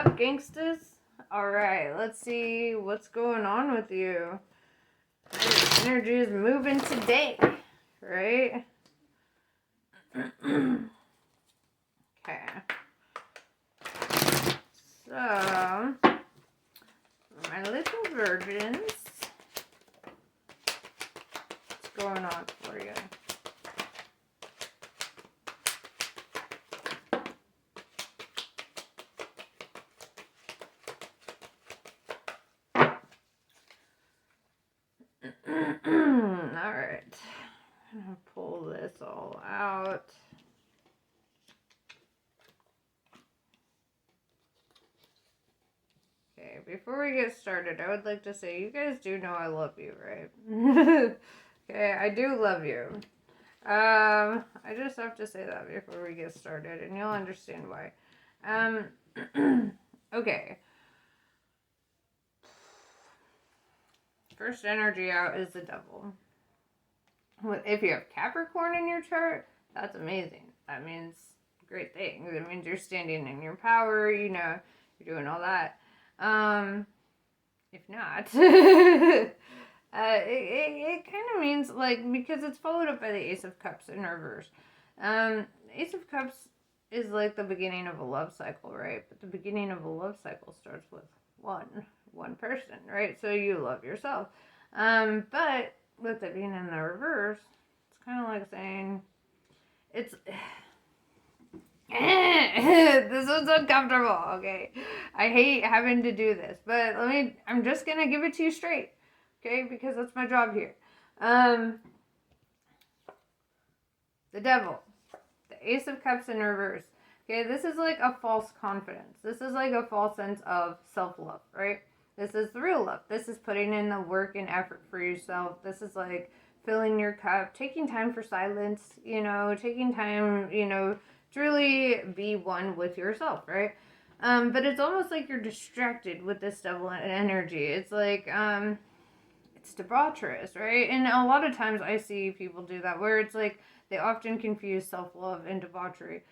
up, gangsters? Alright, let's see what's going on with you. Your energy is moving today, right? Okay. So, my little virgins, what's going on for you? Alright, I'm gonna pull this all out. Okay, before we get started, I would like to say you guys do know I love you, right? Okay, I do love you. I just have to say that before we get started, and you'll understand why. Okay. First energy out is the devil. If you have Capricorn in your chart, that's amazing. That means great thing. It means you're standing in your power, you know, you're doing all that. If not, it kind of means, like, because it's followed up by the Ace of Cups in reverse. Ace of Cups is like the beginning of a love cycle, right? But the beginning of a love cycle starts with one person, right? So you love yourself. But with it being in the reverse, it's kind of like saying, it's... This is uncomfortable, okay? I hate having to do this, but I'm just gonna give it to you straight, okay? Because that's my job here. The devil, the Ace of Cups in reverse. Okay, this is like a false confidence. This is like a false sense of self-love, right? This is the real love. This is putting in the work and effort for yourself. This is like filling your cup, taking time for silence, you know, taking time, you know, to really be one with yourself, right? But it's almost like you're distracted with this devil energy. It's like, it's debaucherous, right? And a lot of times I see people do that where it's like they often confuse self-love and debauchery.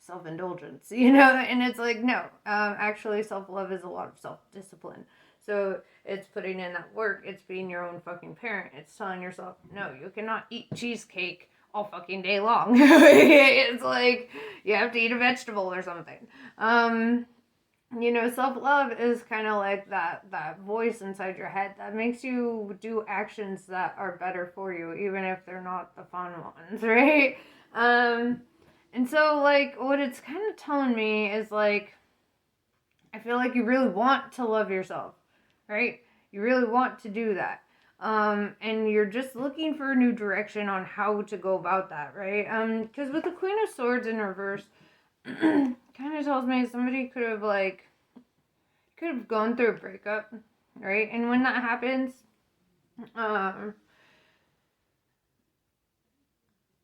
Self-indulgence, you know, and it's like, no, actually self-love is a lot of self-discipline. So it's putting in that work. It's being your own fucking parent. It's telling yourself, no, you cannot eat cheesecake all fucking day long. It's like you have to eat a vegetable or something. You know, self-love is kind of like that voice inside your head that makes you do actions that are better for you, even if they're not the fun ones, right? And so, like, what it's kind of telling me is, like, I feel like you really want to love yourself, right? You really want to do that. And you're just looking for a new direction on how to go about that, right? Because with the Queen of Swords in reverse, kind of tells me somebody could have gone through a breakup, right? And when that happens,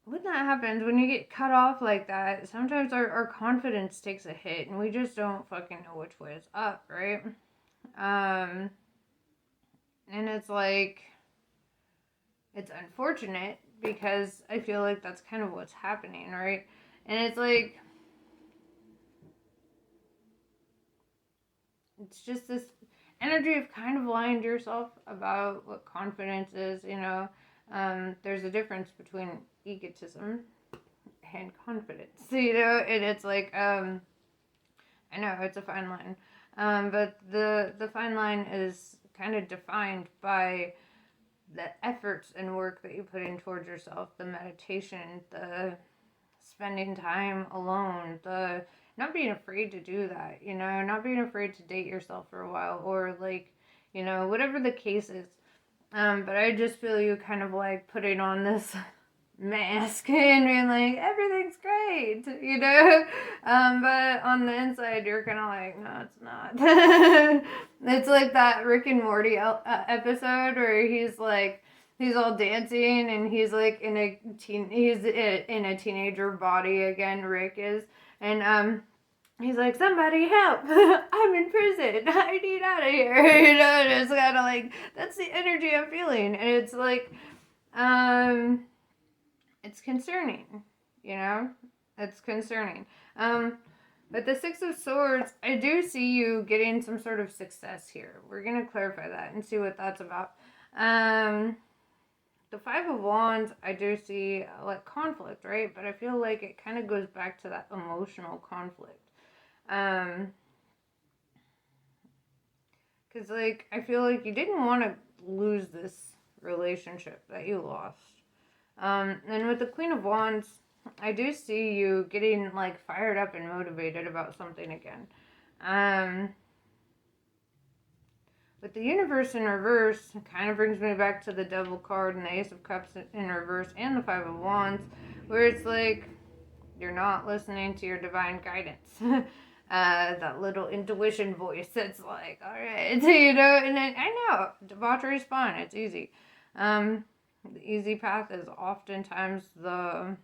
when you get cut off like that, sometimes our confidence takes a hit and we just don't fucking know which way is up, right? And it's like, it's unfortunate because I feel like that's kind of what's happening, right? And it's like, it's just this energy of kind of lying to yourself about what confidence is, you know. There's a difference between egotism and confidence, you know, and it's like, I know it's a fine line, but the fine line is kind of defined by the efforts and work that you put in towards yourself, the meditation, the spending time alone, the not being afraid to do that, you know, not being afraid to date yourself for a while, or like, you know, whatever the case is. But I just feel you kind of like putting on this mask and being like, everything's great, you know? But on the inside, you're kind of like, no, it's not. It's like that Rick and Morty episode where he's like, he's all dancing and he's like in a teenager body again, Rick is. And, he's like, somebody help, I'm in prison, I need out of here, you know, and it's kind of like, that's the energy I'm feeling, and it's like, it's concerning, you know, it's concerning, But the Six of Swords, I do see you getting some sort of success here. We're going to clarify that and see what that's about. The Five of Wands, I do see like conflict, right? But I feel like it kind of goes back to that emotional conflict. Because, like, I feel like you didn't want to lose this relationship that you lost. And with the Queen of Wands, I do see you getting, like, fired up and motivated about something again. With the Universe in reverse, it kind of brings me back to the Devil card and the Ace of Cups in reverse and the Five of Wands, where it's like, you're not listening to your divine guidance. That little intuition voice that's like, all right, you know, and then, I know, debauchery is fun, it's easy. The easy path is oftentimes the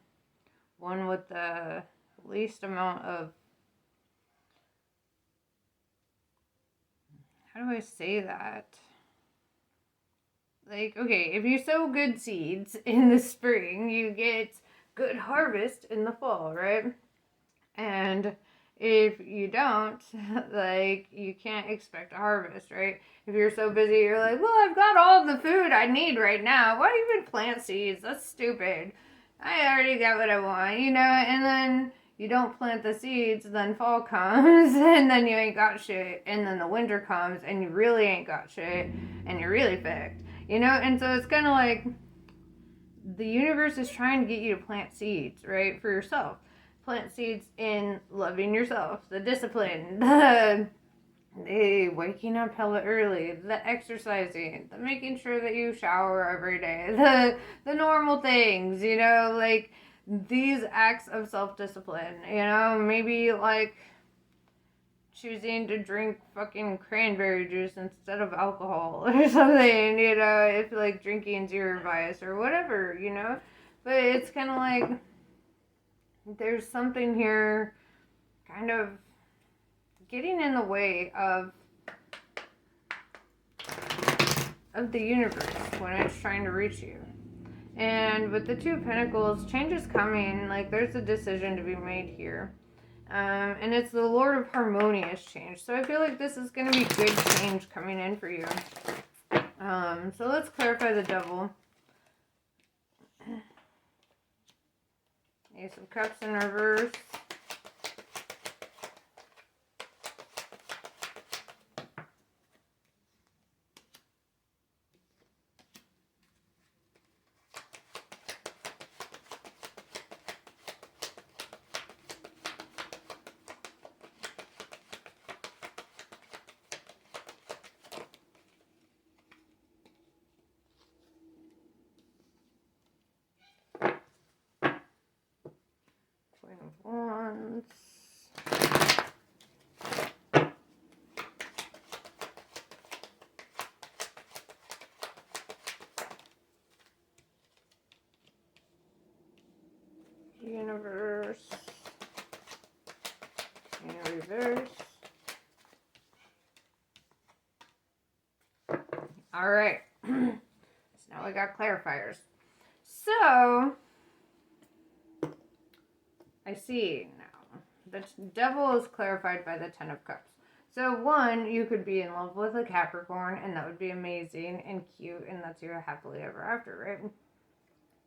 one with the least amount of, how do I say that? Like, okay, if you sow good seeds in the spring, you get good harvest in the fall, right? And if you don't, like, you can't expect a harvest, right? If you're so busy, you're like, well, I've got all the food I need right now. Why even plant seeds? That's stupid. I already got what I want, you know? And then you don't plant the seeds, then fall comes, and then you ain't got shit. And then the winter comes, and you really ain't got shit, and you're really fucked, you know? And so it's kind of like the universe is trying to get you to plant seeds, right, for yourself. Plant seeds in loving yourself, the discipline, the waking up hella early, the exercising, the making sure that you shower every day, the normal things, you know, like these acts of self-discipline, you know, maybe like choosing to drink fucking cranberry juice instead of alcohol or something, you know, if like drinking's your vice or whatever, you know, but it's kind of like there's something here kind of getting in the way of the universe when it's trying to reach you. And with the Two of Pentacles, change is coming. Like, there's a decision to be made here. And it's the Lord of Harmonious change. So I feel like this is going to be good change coming in for you. So let's clarify the Devil. Ace of Cups in reverse. Queen of Wands. Universe. In reverse. All right. So now we got clarifiers. So I see now. The Devil is clarified by the Ten of Cups. So one, you could be in love with a Capricorn, and that would be amazing and cute, and that's your happily ever after, right?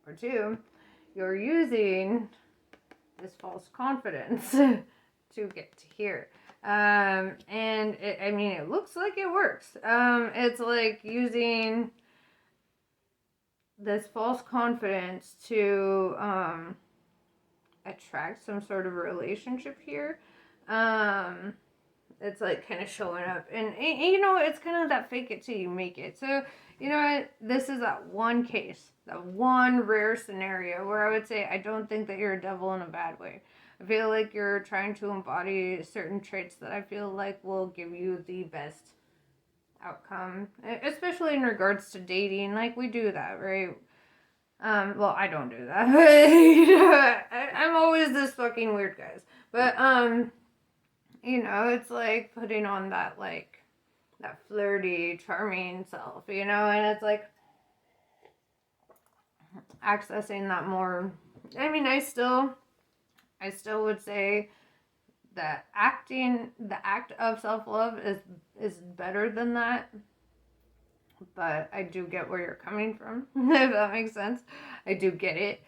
Or two, you're using this false confidence to get to here. And I mean, it looks like it works. It's like using this false confidence to attract some sort of relationship here. It's like kind of showing up, and you know, it's kind of that fake it till you make it. So you know what, this is that one case, that one rare scenario where I would say I don't think that you're a devil in a bad way. I feel like you're trying to embody certain traits that I feel like will give you the best outcome, especially in regards to dating. Like, we do that, right? Well, I don't do that, but you know, I'm always this fucking weird, guys. But you know, it's like putting on that, like, that flirty, charming self, you know, and it's like accessing that more. I mean, I still would say the act of self-love is better than that. But I do get where you're coming from, if that makes sense. I do get it.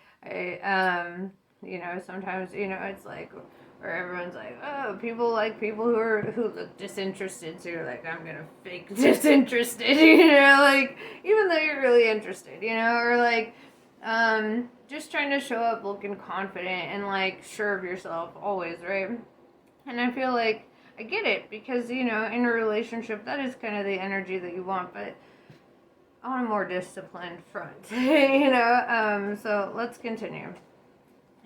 Sometimes, it's like where everyone's like, oh, people like people who look disinterested, so you're like, I'm gonna fake disinterested, like even though you're really interested, or like just trying to show up looking confident and like sure of yourself always, right? And I feel like I get it because, in a relationship that is kind of the energy that you want, but on a more disciplined front, so let's continue.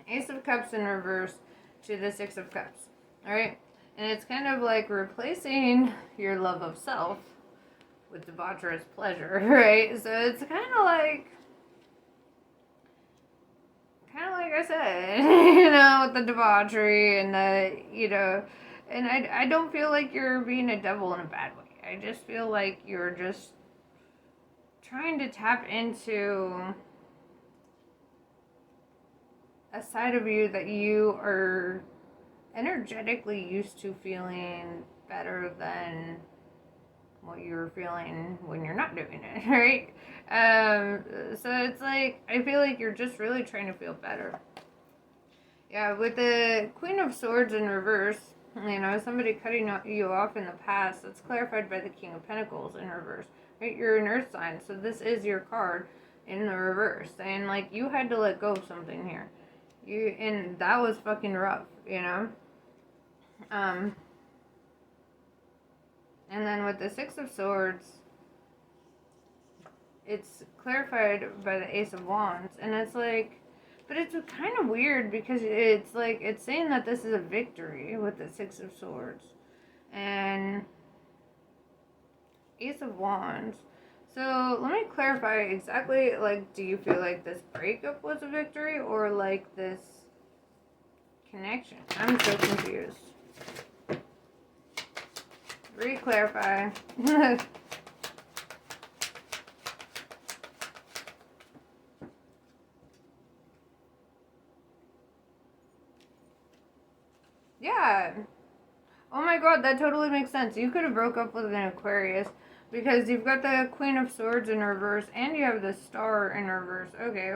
Ace of Cups in reverse to the Six of Cups, all right? And it's kind of like replacing your love of self with debaucherous pleasure, right? So it's kind of like I said, with the debauchery and and I don't feel like you're being a devil in a bad way. I just feel like you're just trying to tap into a side of you that you are energetically used to feeling better than what you're feeling when you're not doing it, right? So it's like, I feel like you're just really trying to feel better. Yeah, with the Queen of Swords in reverse, somebody cutting you off in the past, that's clarified by the King of Pentacles in reverse, right? You're an earth sign, so this is your card in the reverse, and like, you had to let go of something here. And that was fucking rough, and then with the Six of Swords, it's clarified by the Ace of Wands, and it's like, but it's kind of weird because it's like, it's saying that this is a victory with the Six of Swords and Ace of Wands. So let me clarify exactly, like, do you feel like this breakup was a victory or like this connection? I'm so confused. Re-clarify. Yeah. Oh my god, that totally makes sense. You could have broke up with an Aquarius because you've got the Queen of Swords in reverse and you have the Star in reverse. Okay.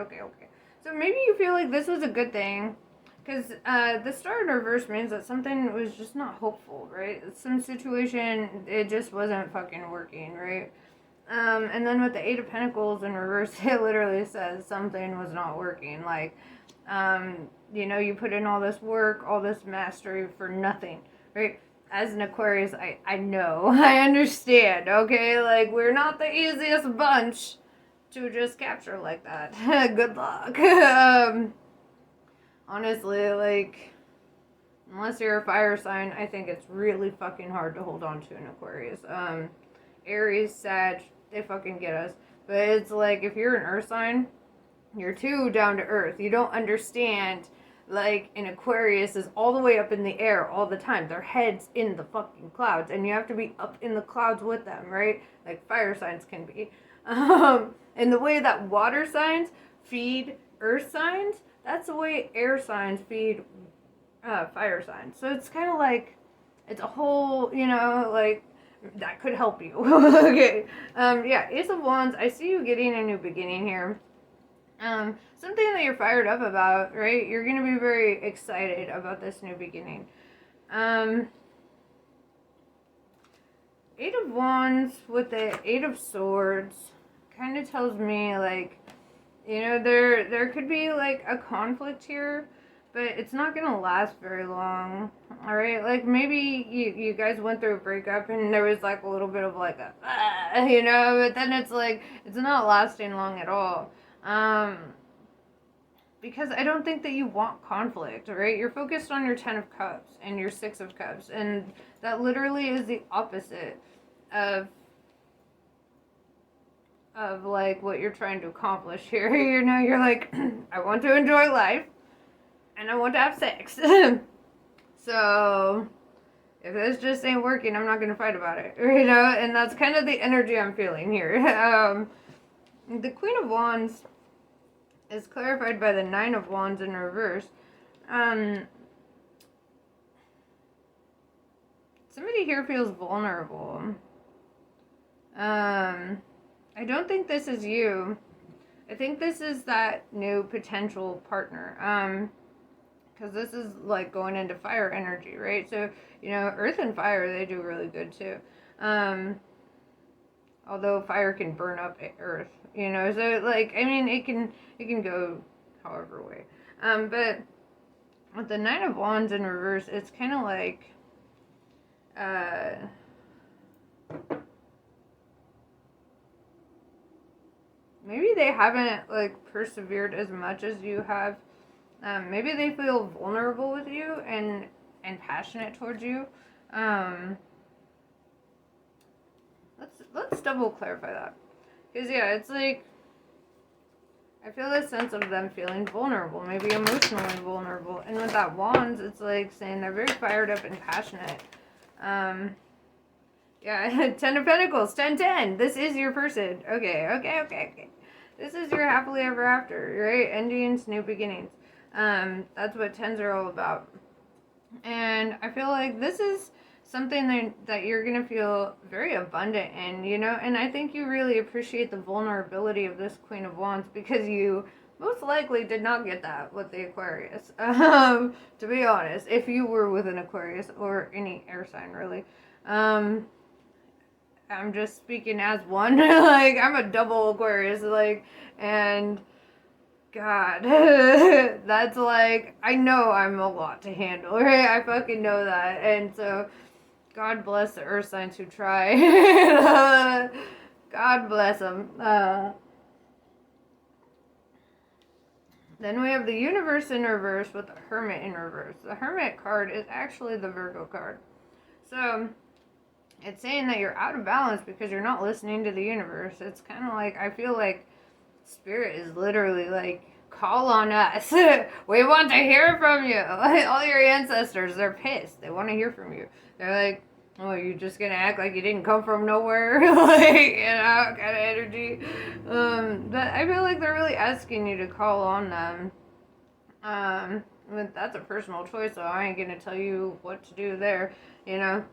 So maybe you feel like this was a good thing because the Star in reverse means that something was just not hopeful, right? Some situation, it just wasn't fucking working, right? And then with the Eight of Pentacles in reverse, it literally says something was not working. Like, you put in all this work, all this mastery for nothing, right? As an Aquarius, I know, I understand, okay? Like, we're not the easiest bunch to just capture like that. Good luck. Honestly, like, unless you're a fire sign, I think it's really fucking hard to hold on to an Aquarius. Aries, Sag, they fucking get us. But it's like, if you're an earth sign, you're too down to earth. You don't understand, like, an Aquarius is all the way up in the air all the time. Their head's in the fucking clouds, and you have to be up in the clouds with them, right? Like fire signs can be. And the way that water signs feed earth signs, that's the way air signs feed fire signs. So it's kind of like, it's a whole, like, that could help you. Okay. Yeah, Ace of Wands, I see you getting a new beginning here. Something that you're fired up about, right? You're going to be very excited about this new beginning. Eight of Wands with the Eight of Swords kind of tells me, like, there could be, like, a conflict here, but it's not going to last very long, all right? Like, maybe you guys went through a breakup and there was, like, a little bit of, like, but then it's, like, it's not lasting long at all. Because I don't think that you want conflict, right? You're focused on your 10 of Cups and your 6 of Cups, and that literally is the opposite of like what you're trying to accomplish here. You're like, I want to enjoy life and I want to have sex. So if this just ain't working, I'm not going to fight about it, and that's kind of the energy I'm feeling here. The Queen of Wands is clarified by the Nine of Wands in reverse. somebody here feels vulnerable. I don't think this is you. I think this is that new potential partner. Because this is like going into fire energy, right? So, you know, earth and fire, they do really good too. Although fire can burn up earth, you know, so like, I mean, it can go however way. But with the Nine of Wands in reverse, it's kind of like, maybe they haven't like persevered as much as you have. Maybe they feel vulnerable with you and passionate towards you. Let's double clarify that, because yeah, it's like I feel this sense of them feeling vulnerable, maybe emotionally vulnerable, and with that Wands, it's like saying they're very fired up and passionate. Yeah, 10 of Pentacles, 10-10. This is your person. Okay. This is your happily ever after, right? Endings, new beginnings. That's what 10s are all about. And I feel like this is something that you're going to feel very abundant in, you know? And I think you really appreciate the vulnerability of this Queen of Wands, because you most likely did not get that with the Aquarius. To be honest, if you were with an Aquarius or any air sign, really. I'm just speaking as one. Like, I'm a double Aquarius, like, and God, that's like, I know I'm a lot to handle, right? I fucking know that. And so, God bless the earth signs who try. God bless them. Then we have the universe in reverse with the Hermit in reverse. The Hermit card is actually the Virgo card. So, it's saying that you're out of balance because you're not listening to the universe. It's kind of like, I feel like Spirit is literally like, call on us. We want to hear from you. All your ancestors, they're pissed. They want to hear from you. They're like, oh, you're just going to act like you didn't come from nowhere? Like, you know, kind of energy. But I feel like they're really asking you to call on them. But that's a personal choice, so I ain't going to tell you what to do there, you know.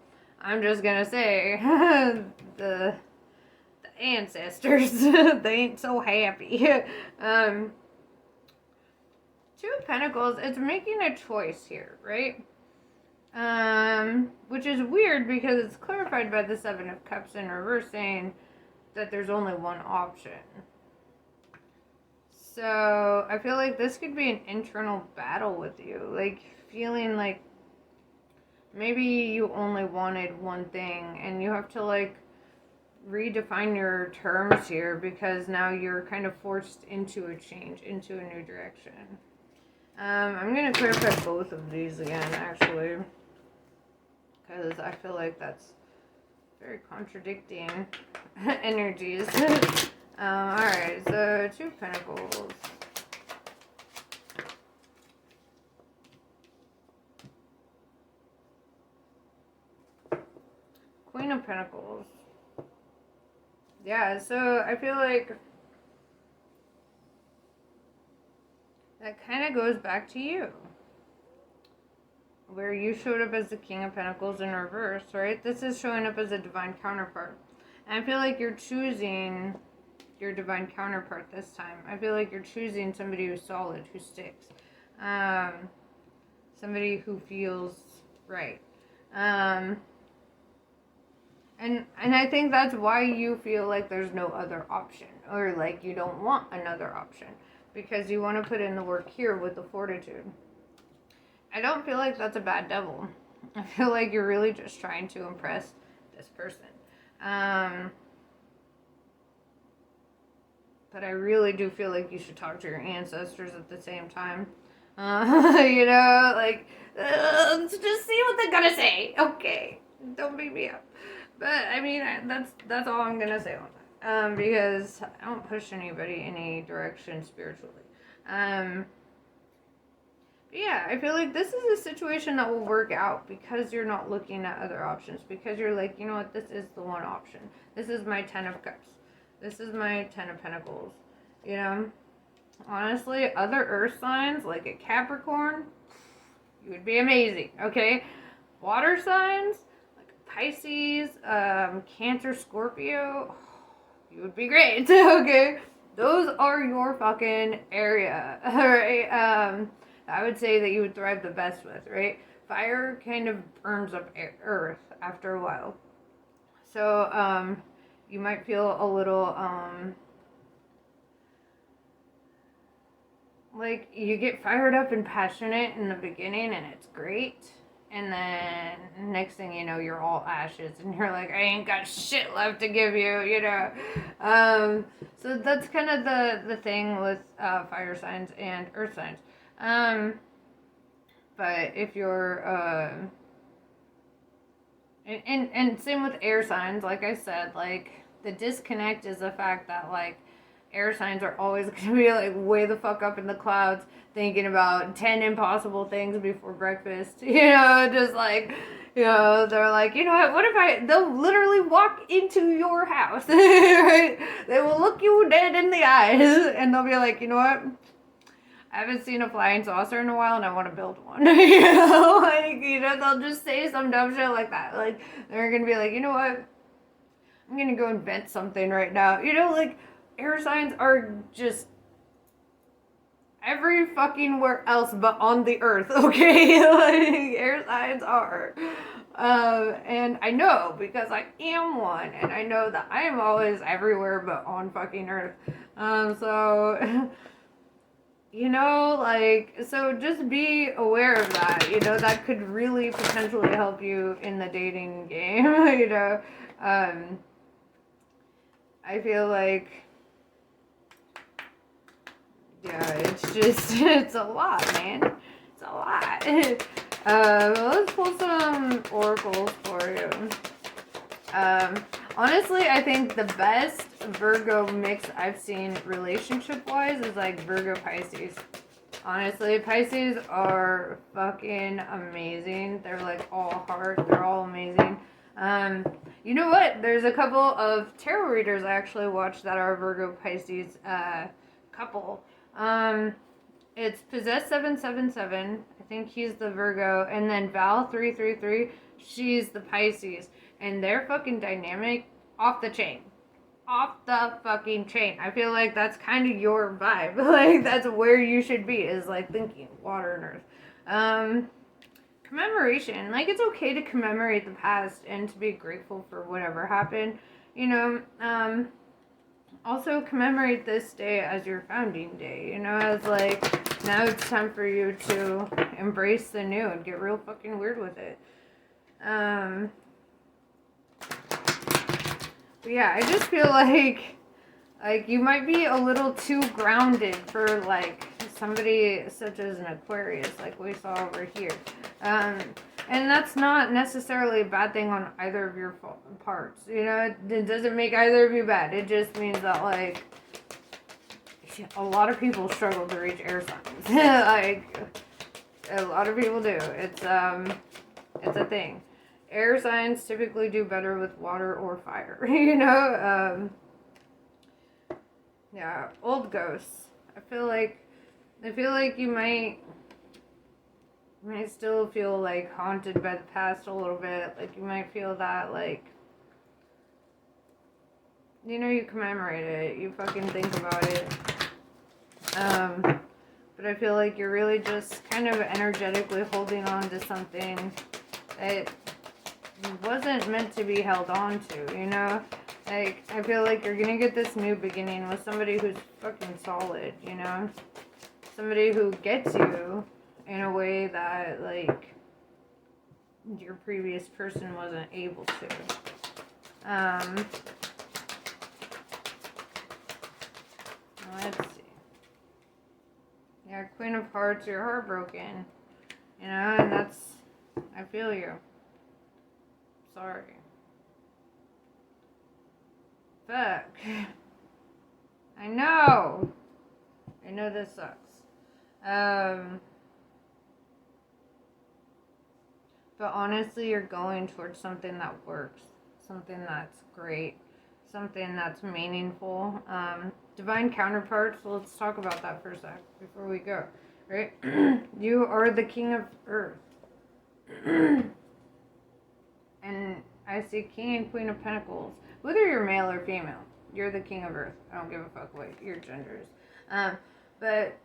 I'm just going to say, the ancestors, they ain't so happy. Two of Pentacles, it's making a choice here, right? Which is weird because it's clarified by the Seven of Cups in reverse, saying that there's only one option. So I feel like this could be an internal battle with you, like feeling like maybe you only wanted one thing and you have to like redefine your terms here, because now you're kind of forced into a change, into a new direction. I'm going to clarify both of these again, actually, because I feel like that's very contradicting energies. Alright, so Two of Pentacles. Queen of Pentacles. Yeah, so I feel like that kind of goes back to you, where you showed up as the King of Pentacles in reverse, right? This is showing up as a divine counterpart. And I feel like you're choosing your divine counterpart this time. I feel like you're choosing somebody who's solid, who sticks. Somebody who feels right. And I think that's why you feel like there's no other option, or like you don't want another option, because you want to put in the work here with the fortitude. I don't feel like that's a bad devil. I feel like you're really just trying to impress this person. But I really do feel like you should talk to your ancestors at the same time. You know, like, let's just see what they're gonna say. Okay, don't beat me up. But I mean, that's all I'm gonna say on that. Because I don't push anybody in any direction spiritually. Yeah, I feel like this is a situation that will work out because you're not looking at other options. Because you're like, you know what, this is the one option. This is my 10 of Cups. This is my 10 of Pentacles. You know? Honestly, other earth signs, like a Capricorn, you would be amazing, okay? Water signs, like Pisces, Cancer, Scorpio, you would be great. Okay, those are your fucking area. Alright, I would say that you would thrive the best with, right? Fire kind of burns up earth after a while. So, you might feel a little, like you get fired up and passionate in the beginning and it's great. And then next thing you know, you're all ashes and you're like, I ain't got shit left to give you, you know. So that's kind of the thing with fire signs and earth signs. But if you're, and same with air signs, like I said, like the disconnect is the fact that like air signs are always going to be like way the fuck up in the clouds thinking about 10 impossible things before breakfast, you know, just like, you know, they're like, you know what if they'll literally walk into your house, right? They will look you dead in the eyes and they'll be like, you know what, I haven't seen a flying saucer in a while and I want to build one. You know, like, you know, they'll just say some dumb shit like that. Like, they're going to be like, you know what, I'm going to go invent something right now. You know, like, air signs are just every fucking where else but on the earth, okay? Like, air signs are. And I know because I am one, and I know that I am always everywhere but on fucking earth. So, you know, like, so just be aware of that, you know, that could really potentially help you in the dating game, you know. I feel like, yeah, it's just, it's a lot, man. It's a lot. Let's pull some oracles for you. Honestly, I think the best Virgo mix I've seen relationship-wise is like Virgo Pisces. Honestly, Pisces are fucking amazing. They're like all heart. They're all amazing. You know what? There's a couple of tarot readers I actually watched that are Virgo Pisces couple. It's Possessed 777. I think he's the Virgo, and then Val 333. She's the Pisces, and they're fucking dynamic, off the chain. Off the fucking chain. I feel like that's kind of your vibe. Like, that's where you should be, is like thinking water and earth. Commemoration. Like, it's okay to commemorate the past and to be grateful for whatever happened. You know, also commemorate this day as your founding day. You know, as like, now it's time for you to embrace the new and get real fucking weird with it. But yeah, I just feel like you might be a little too grounded for like somebody such as an Aquarius, like we saw over here. And that's not necessarily a bad thing on either of your parts. You know, it doesn't make either of you bad. It just means that like a lot of people struggle to reach air signs. Like, a lot of people do. It's a thing. Air signs typically do better with water or fire, you know? Yeah, old ghosts. I feel like you might still feel like haunted by the past a little bit. Like, you might feel that, like, you know, you commemorate it, you fucking think about it. But I feel like you're really just kind of energetically holding on to something that wasn't meant to be held on to, you know? Like, I feel like you're gonna get this new beginning with somebody who's fucking solid, you know? Somebody who gets you in a way that, like, your previous person wasn't able to. Let's see. Yeah, Queen of Hearts, you're heartbroken. You know, and that's, I feel you. Sorry. Fuck. I know this sucks. But honestly, you're going towards something that works. Something that's great. Something that's meaningful. Divine counterparts, let's talk about that for a sec before we go. Right? You are the king of earth. And I see King and Queen of Pentacles. Whether you're male or female, you're the King of Earth. I don't give a fuck what your gender is. But,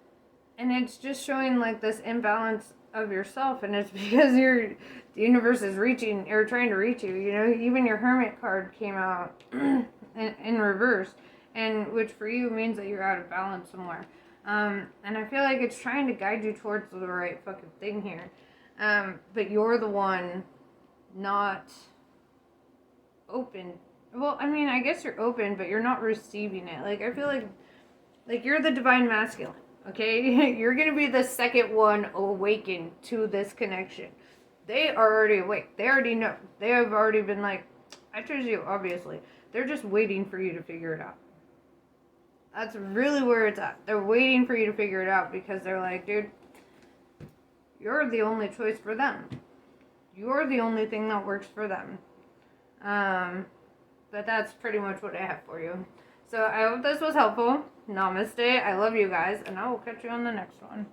and it's just showing like this imbalance of yourself, and it's because the universe is reaching, or trying to reach you, you know. Even your Hermit card came out in reverse, and which for you means that you're out of balance somewhere. And I feel like it's trying to guide you towards the right fucking thing here. But you're the one not open. Well, I mean, I guess you're open, but you're not receiving it. Like, I feel like you're the divine masculine, okay? You're going to be the second one awakened to this connection. They are already awake. They already know. They have already been like, I chose you, obviously. They're just waiting for you to figure it out. That's really where it's at. They're waiting for you to figure it out because they're like, dude, you're the only choice for them. You're the only thing that works for them. But that's pretty much what I have for you. So I hope this was helpful. Namaste. I love you guys, and I will catch you on the next one.